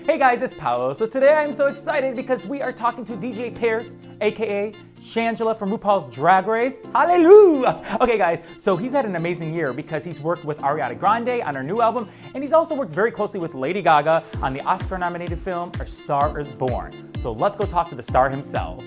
Hey guys, it's Paolo. So today I'm so excited because we are talking to DJ Pierce, aka Shangela from RuPaul's Drag Race. Hallelujah! Okay guys, so he's had an amazing year because he's worked with Ariana Grande on her new album, and he's also worked very closely with Lady Gaga on the Oscar-nominated film A Star is Born. So let's go talk to the star himself.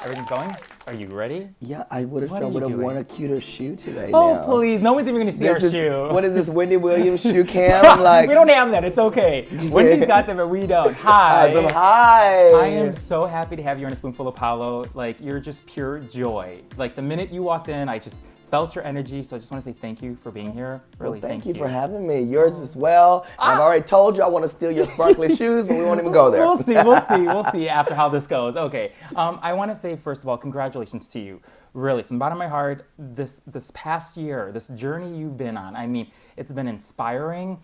Everything's going? Are you ready? Yeah, I would have worn a cuter shoe today. Oh, now. please. No one's even going to see our shoe. What is this, Wendy Williams shoe cam? I'm like, we don't have that. It's okay. Wendy's got them, but we don't. Hi. Awesome. Hi. I am so happy to have you on A Spoonful of Paolo. Like, you're just pure joy. Like, the minute you walked in, I just felt your energy. So I just want to say thank you for being here. Really, well, thank you for having me. Yours as well. I've already told you I want to steal your sparkly shoes, but we won't even go there. We'll see after how this goes. Okay. I want to say, first of all, congratulations to you. Really, from the bottom of my heart, this past year, this journey you've been on, I mean, it's been inspiring.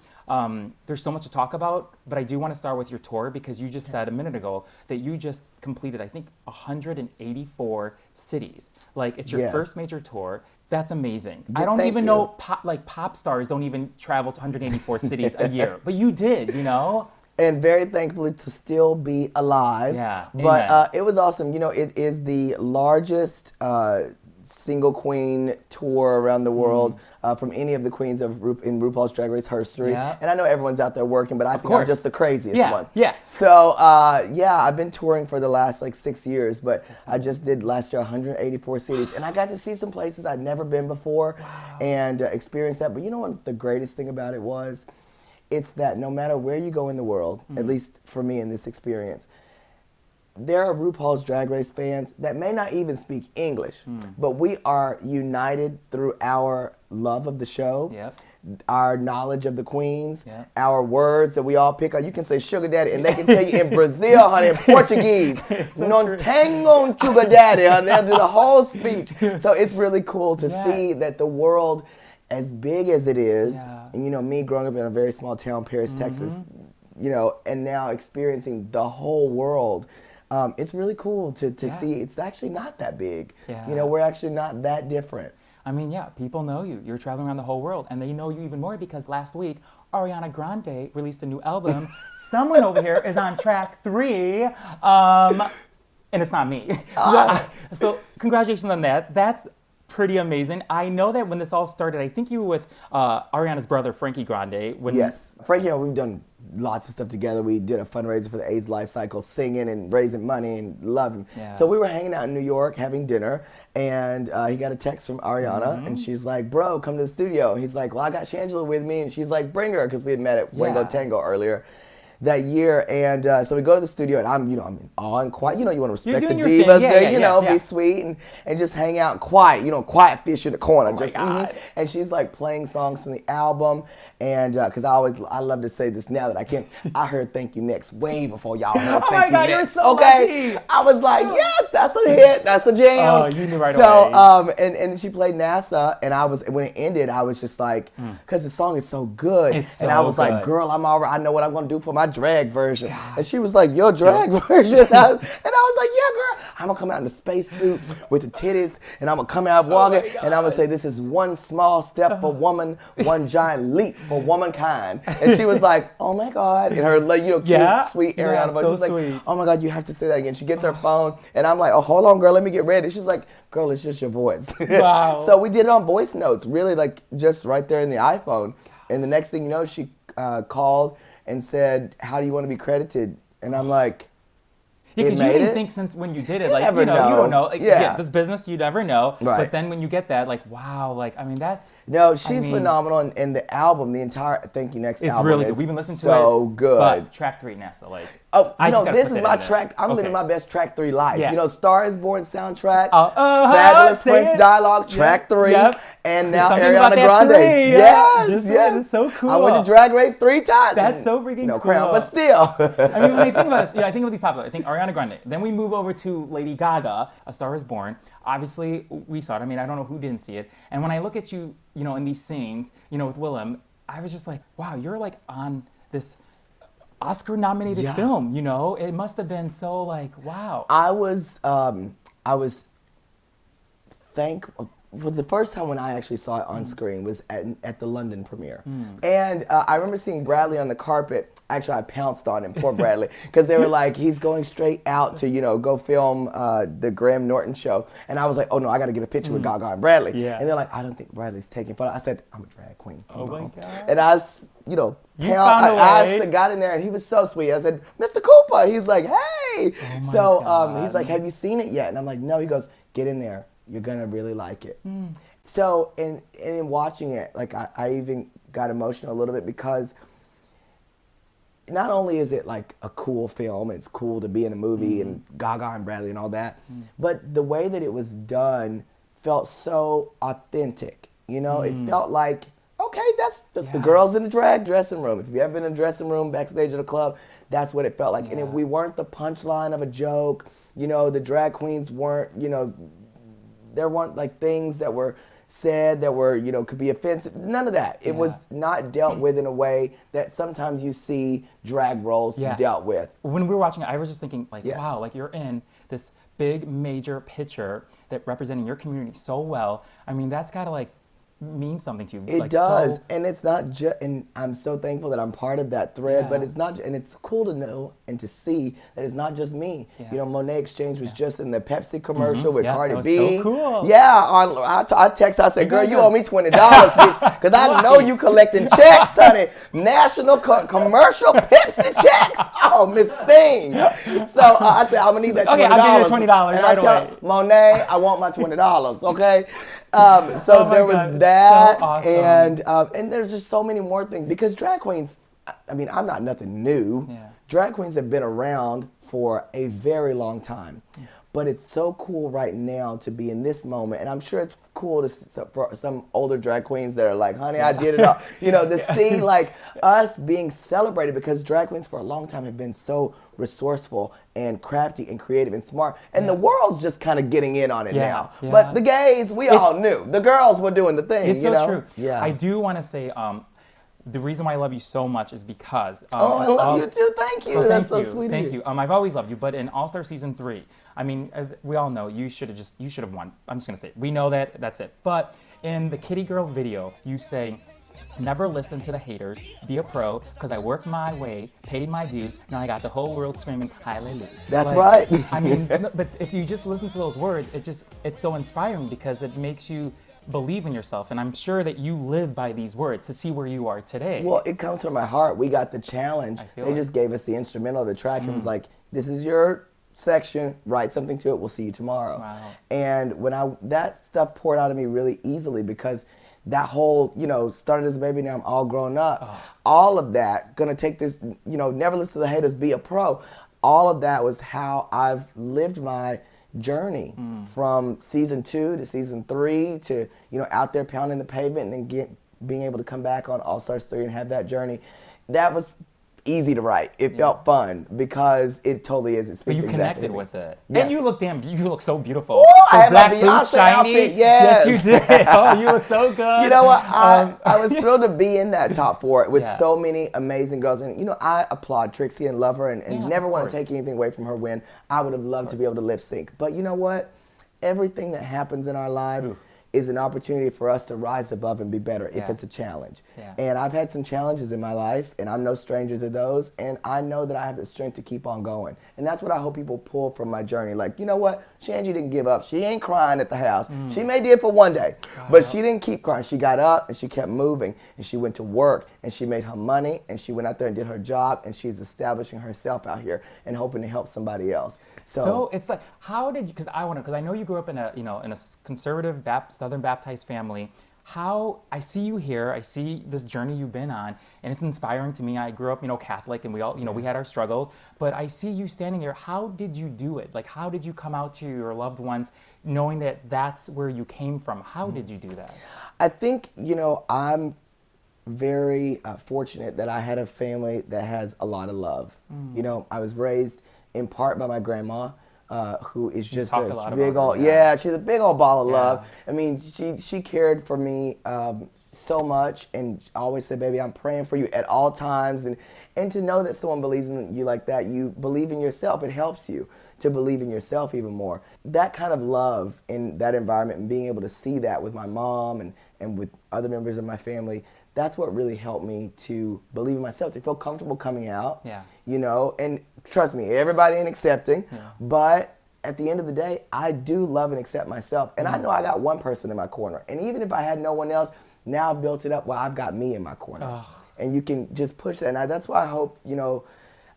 There's so much to talk about, but I do want to start with your tour because you just said a minute ago that you just completed, I think, 184 cities. Like, it's your first major tour. That's amazing. I don't even know, pop stars don't even travel to 184 cities a year, but you did, you know? And very thankfully to still be alive. Yeah, but it was awesome. You know, it is the largest single queen tour around the world from any of the queens in RuPaul's Drag Race history. Yeah. And I know everyone's out there working, but I think I'm just the craziest one. Yeah. So yeah, I've been touring for the last 6 years, but I just did last year 184 cities, and I got to see some places I'd never been before and experience that. But you know what the greatest thing about it was? It's that no matter where you go in the world, at least for me in this experience, there are RuPaul's Drag Race fans that may not even speak English, but we are united through our love of the show, our knowledge of the queens, our words that we all pick up. You can say sugar daddy, and they can tell you in Brazil, honey, in Portuguese, non tengo un sugar daddy, honey. They'll do the whole speech. So it's really cool to see that the world, as big as it is, and you know, me growing up in a very small town, Paris, Texas, you know, and now experiencing the whole world, it's really cool to see it's actually not that big. You know, we're actually not that different. I mean, people know you. You're traveling around the whole world, and they know you even more because last week, Ariana Grande released a new album. Someone over here is on track 3, and it's not me. So congratulations on that. That's pretty amazing. I know that when this all started, I think you were with Ariana's brother, Frankie Grande. Yes. Frankie, we've done lots of stuff together. We did a fundraiser for the AIDS Life Cycle, singing and raising money and love him. So we were hanging out in New York having dinner, and he got a text from Ariana, and she's like, bro, come to the studio. He's like, well, I got Shangela with me, and she's like, bring her, because we had met at Wingo Tango earlier that year, and so we go to the studio, and I'm in awe and quiet. You know, you want to respect the divas, be sweet and just hang out quiet. You know, quiet fish in the corner. And she's like playing songs from the album, and because I love to say this now that I can't. I heard "Thank You Next" way before y'all heard "Thank You Next." You're so lucky. I was like, yes, that's a hit, that's a jam. Oh, you knew right away. So and she played NASA, and I was when it ended, I was just like, because the song is so good, and I was like, girl, I know what I'm gonna do for my drag version. And she was like, your drag version? And I was like, yeah, girl. I'm going to come out in the spacesuit with the titties, and I'm going to come out walking, and I'm going to say, this is one small step for woman, one giant leap for womankind. And she was like, oh my God. And her, cute, sweet Ariana voice. She was like, oh my God, you have to say that again. She gets her phone, and I'm like, oh, hold on, girl, let me get ready. She's like, girl, it's just your voice. Wow. So we did it on voice notes, really, just right there in the iPhone. And the next thing you know, she called and said, how do you want to be credited? And I'm like, because you didn't think since when you did it, you don't know. This business, you never know. Right. But then when you get that, wow, I mean, that's... No, she's phenomenal. And the album, the entire Thank You Next album really good. We've been listening to it. So good. But track 3, NASA, this is my track. I'm living my best track 3 life. Yeah. You know, Star is Born soundtrack, fabulous French dialogue, track 3, and now Ariana Grande. Yes, it's so cool. I went to Drag Race 3 times. That's so freaking cool. No crown, but still. I mean, when I think about this, I think of these popular. I think Ariana Grande. Then we move over to Lady Gaga, A Star is Born. Obviously, we saw it. I mean, I don't know who didn't see it. And when I look at you, in these scenes, with Willem, I was just like, wow, you're on this Oscar-nominated film, It must have been so wow. I was for the first time when I actually saw it on screen was at the London premiere. And I remember seeing Bradley on the carpet. Actually, I pounced on him, poor Bradley, because they were like, he's going straight out to, go film the Graham Norton show. And I was like, oh no, I got to get a picture with Gaga and Bradley. Yeah. And they're like, I don't think Bradley's taking photos. I said, I'm a drag queen. Oh my God. And I, I got in there and he was so sweet. I said, Mr. Cooper. He's like, hey. He's like, have you seen it yet? And I'm like, no. He goes, get in there. You're going to really like it. So in watching it, like I even got emotional a little bit because not only is it like a cool film, it's cool to be in a movie and Gaga and Bradley and all that, but the way that it was done felt so authentic. It felt like, okay, that's the girls in the drag dressing room. If you ever been in a dressing room, backstage at a club, that's what it felt like. And we weren't the punchline of a joke. The drag queens weren't, there weren't like things that were said that were, could be offensive. None of that. It was not dealt with in a way that sometimes you see drag roles dealt with. When we were watching it, I was just thinking, like, wow, like you're in this big major picture that representing your community so well. I mean, that's got to like mean something to you. It does, and it's not just, and I'm so thankful that I'm part of that thread, but it's not, and it's cool to know and to see that it's not just me. Monet Exchange was just in the Pepsi commercial with Cardi B. So cool. Yeah, I text her, I said, girl, you owe me $20, bitch, because I know you collecting checks, honey. National commercial Pepsi checks. Oh, Miss Thing. So I said, I'm gonna need that $20. Okay, I'll give you $20 and right I tell away. Monet, I want my $20, okay? There was that, so awesome. and there's just so many more things because drag queens. I mean, I'm not nothing new. Drag queens have been around for a very long time, but it's so cool right now to be in this moment, and I'm sure it's cool for some older drag queens that are like, honey, I did it all. To see like us being celebrated because drag queens for a long time have been so resourceful and crafty and creative and smart, and the world's just kind of getting in on it now. But the gays, we all knew. The girls were doing the thing. It's so true. Yeah. I do want to say, the reason why I love you so much is because I love you too. Thank you. That's so sweet. Thank you. I've always loved you, but in All Star Season 3, I mean, as we all know, you should have won. I'm just gonna say it. We know that. That's it. But in the Kitty Girl video, you say, never listen to the haters, be a pro, because I worked my way, paid my dues, now I got the whole world screaming hallelujah. That's right. I mean, but if you just listen to those words, it's so inspiring because it makes you believe in yourself, and I'm sure that you live by these words to see where you are today. Well, it comes from my heart. We got the challenge. They just gave us the instrumental, the track, and was like, this is your section, write something to it, we'll see you tomorrow. Wow. And that stuff poured out of me really easily because that whole, started as a baby, now I'm all grown up. All of that, gonna take this, never listen to the haters, be a pro. All of that was how I've lived my journey from season 2 to season 3 to, out there pounding the pavement and then being able to come back on All Stars 3 and have that journey. That was easy to write. It felt fun because it totally is. It speaks but you exactly connected to me. with it. Yes. And you look so beautiful. Ooh, I had my black Beyonce boots, shiny. outfit, yes. You did. Oh, you look so good. You know what? I was thrilled to be in that top 4 with so many amazing girls. And, I applaud Trixie and love her and never want to take anything away from her win. I would have loved to be able to lip sync. But you know what? Everything that happens in our life is an opportunity for us to rise above and be better if it's a challenge. And I've had some challenges in my life, and I'm no stranger to those, and I know that I have the strength to keep on going. And that's what I hope people pull from my journey. Like, you know what? Shangie didn't give up. She ain't crying at the house. She may did for one day, but she didn't keep crying. She got up, and she kept moving, and she went to work, and she made her money, and she went out there and did her job, and she's establishing herself out here and hoping to help somebody else. So it's like, how did you? Because I know you grew up in a conservative Southern Baptist family. How I see you here, I see this journey you've been on, and it's inspiring to me. I grew up, Catholic, and we all, we had our struggles. But I see you standing here. How did you do it? Like, how did you come out to your loved ones, knowing that that's where you came from? How did you do that? I think I'm very fortunate that I had a family that has a lot of love. I was raised in part by my grandma, who is just a big old, she's a big old ball of love. I mean, she cared for me so much, and I always say, baby, I'm praying for you at all times, and to know that someone believes in you like that, you believe in yourself, it helps you to believe in yourself even more. That kind of love in that environment and being able to see that with my mom and with other members of my family, that's what really helped me to believe in myself, to feel comfortable coming out, you know, and trust me, everybody ain't accepting, but at the end of the day, I do love and accept myself, and I know I got one person in my corner, and even if I had no one else, now I've built it up, well, I've got me in my corner, and you can just push that, and that's why I hope, you know,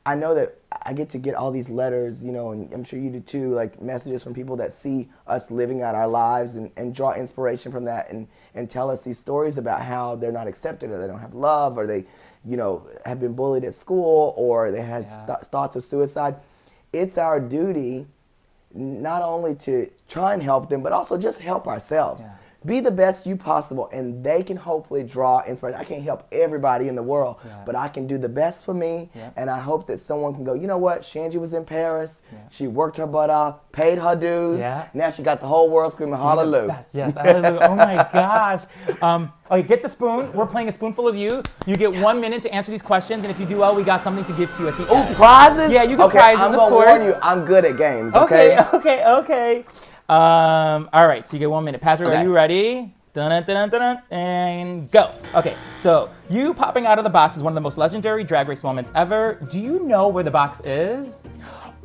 I know that I get all these letters, you know, and I'm sure you do too, like messages from people that see us living out our lives and draw inspiration from that and tell us these stories about how they're not accepted or they don't have love or they, you know, have been bullied at school or they had thoughts of suicide. It's our duty not only to try and help them, but also just help ourselves. Be the best you possible, and they can hopefully draw inspiration. I can't help everybody in the world, but I can do the best for me, and I hope that someone can go, you know what, Shanji was in Paris, she worked her butt off, paid her dues, now she got the whole world screaming hallelujah. Yes, hallelujah. Oh my gosh. Okay, get the spoon. We're playing a spoonful of you. You get 1 minute to answer these questions, and if you do well, we got something to give to you at the end. Oh, prizes? Yeah, you get prizes, I'm of gonna course. warn you, I'm good at games, okay? Okay. All right, so you get 1 minute. Patrick, are you ready? Dun-dun-dun-dun-dun, and go. Okay, so you popping out of the box is one of the most legendary Drag Race moments ever. Do you know where the box is?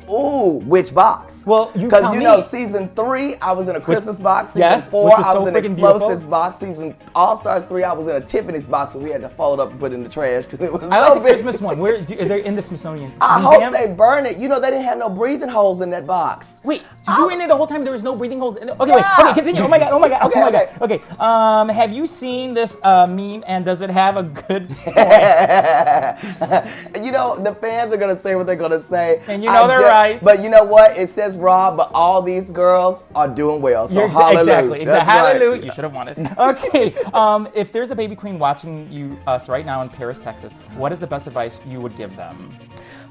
Ooh, which box? Well, you because tell you me. know, season 3, I was in a Christmas box. Season 4, which is I so was in an freaking explosives beautiful. box. Season All Stars 3, I was in a Tiffany's box where we had to fold up and put it in the trash because it was I so like the big. Christmas one. Where they're in the Smithsonian I Museum. hope they burn it. You know, they didn't have no breathing holes in that box. Wait, so you were in there the whole time? There was no breathing holes in there? Okay, wait, continue. Oh my god. Okay, have you seen this meme, and does it have a good point? You know, the fans are going to say what they're going to say. And you know they're right. But you know what? It says raw, but all these girls are doing well. So hallelujah. Exactly. That's Hallelujah. right. You should have won it. Okay, if there's a baby queen watching us right now in Paris, Texas, what is the best advice you would give them?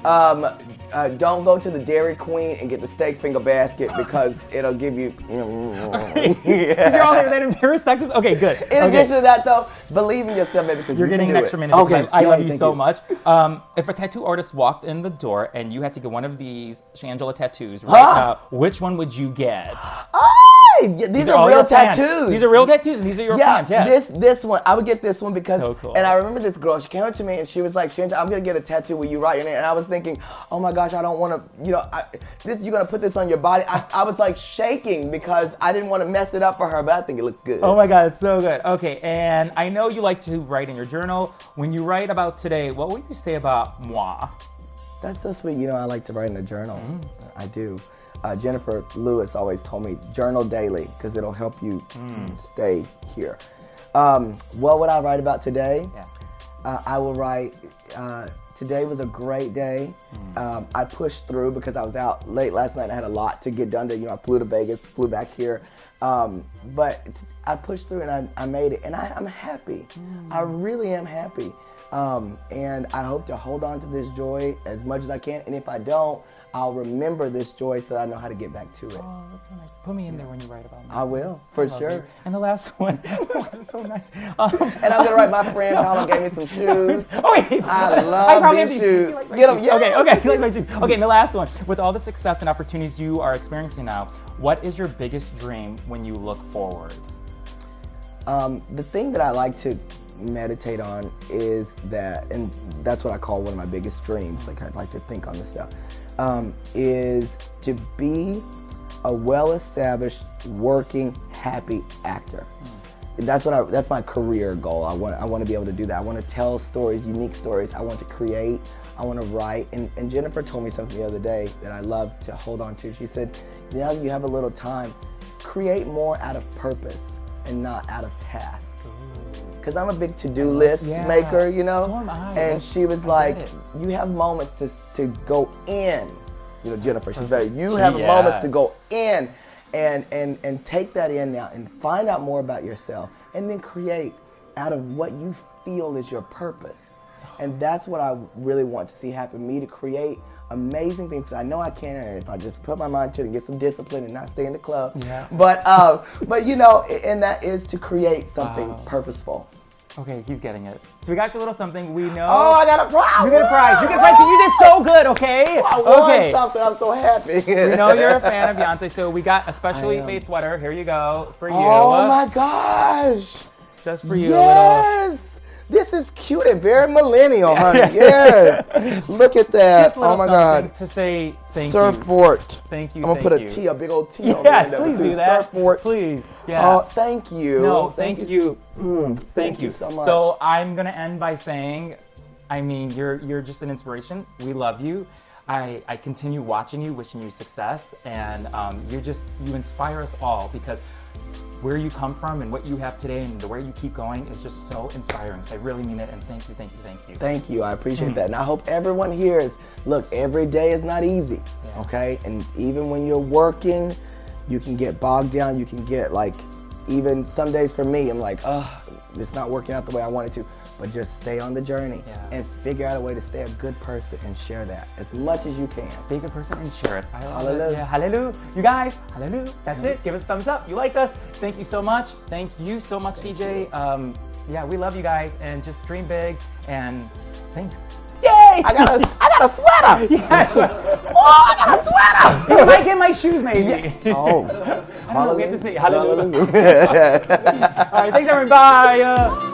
Don't go to the Dairy Queen and get the steak finger basket because it'll give you. You're all here then in Paris, Texas? Okay, good. In addition to that, though, believe in yourself, baby, because you're you getting can an do extra it. minute. Okay, I love you thank so much. If a tattoo artist walked in the door and you had to get one of these Shangela tattoos right now, which one would you get? These are real tattoos. These are real tattoos, and these are your fans. Yeah. This one, I would get this one because, so cool. And I remember this girl. She came up to me and she was like, "Shangela, I'm gonna get a tattoo where you write your name." And I was thinking, "Oh my gosh, I don't want to. You know, you're gonna put this on your body." I was like shaking because I didn't want to mess it up for her, but I think it looks good. Oh my God, it's so good. Okay, and I know you like to write in your journal. When you write about today, what would you say about moi? That's so sweet. You know, I like to write in a journal. I do. Jennifer Lewis always told me, journal daily, because it'll help you stay here. What would I write about today? I will write, today was a great day. I pushed through because I was out late last night and I had a lot to get done. I flew to Vegas, flew back here. But I pushed through and I made it. And I'm happy. I really am happy. And I hope to hold on to this joy as much as I can. And if I don't, I'll remember this joy so I know how to get back to it. Oh, that's so nice. Put me in there when you write about me. I will, for sure. You. And the last one, this is so nice. And I'm going to write, my friend Paolo gave me some shoes. Oh, wait. I love these shoes. Like Get them, yeah. Okay, you like my shoes. Okay, and the last one. With all the success and opportunities you are experiencing now, what is your biggest dream when you look forward? The thing that I like to meditate on is that, and that's what I call one of my biggest dreams, like I'd like to think on this stuff, is to be a well-established, working, happy actor. That's my career goal. I want to be able to do that. I want to tell stories, unique stories. I want to create. I want to write. And Jennifer told me something the other day that I love to hold on to. She said, now that you have a little time, create more out of purpose and not out of task. Because I'm a big to-do list maker, you know? So am I. And she was like, you have moments to go in. You know, Jennifer, she's very, you have moments to go in and take that in now and find out more about yourself and then create out of what you feel is your purpose. And that's what I really want to see happen, me to create amazing things. I know I can, and if I just put my mind to it and get some discipline and not stay in the club. Yeah. But you know, and that is to create something purposeful. Okay, he's getting it. So we got you a little something. We know. Oh, I got a prize. You get a prize. You get a prize because you did so good, okay? I won something. I'm so happy. We know you're a fan of Beyonce, so we got a specially made sweater. Here you go for you. Oh my gosh. Just for you, yes. This is cute and very millennial, honey. Yes. Look at that. Just a little oh my something God. to say thank Surfboard. you. Thank you. I'm gonna put a T, a big old T on the Yes, end of it, please too. do that. Surfboard. Please. Yeah. Oh, thank you. No, thank you. Thank you so much. So I'm gonna end by saying, I mean, you're just an inspiration. We love you. I continue watching you, wishing you success, and you inspire us all because where you come from and what you have today and the way you keep going is just so inspiring. So I really mean it, and thank you, thank you, thank you. Thank you, I appreciate that. And I hope everyone here is, look, every day is not easy, okay? And even when you're working, you can get bogged down, you can get like, even some days for me, I'm like, it's not working out the way I wanted to. But just stay on the journey and figure out a way to stay a good person and share that as much as you can. Be a good person and share it. I love Hallelujah. it. Yeah, hallelujah. You guys, hallelujah. That's it. Give us a thumbs up. You liked us. Thank you so much. Thank you so much, DJ. Yeah, we love you guys and just dream big and thanks. Yay! I got a sweater! Yes. Oh, I got a sweater! You might get my shoes maybe. Oh. I don't know. We have to say hallelujah. All right, thanks everybody. Bye.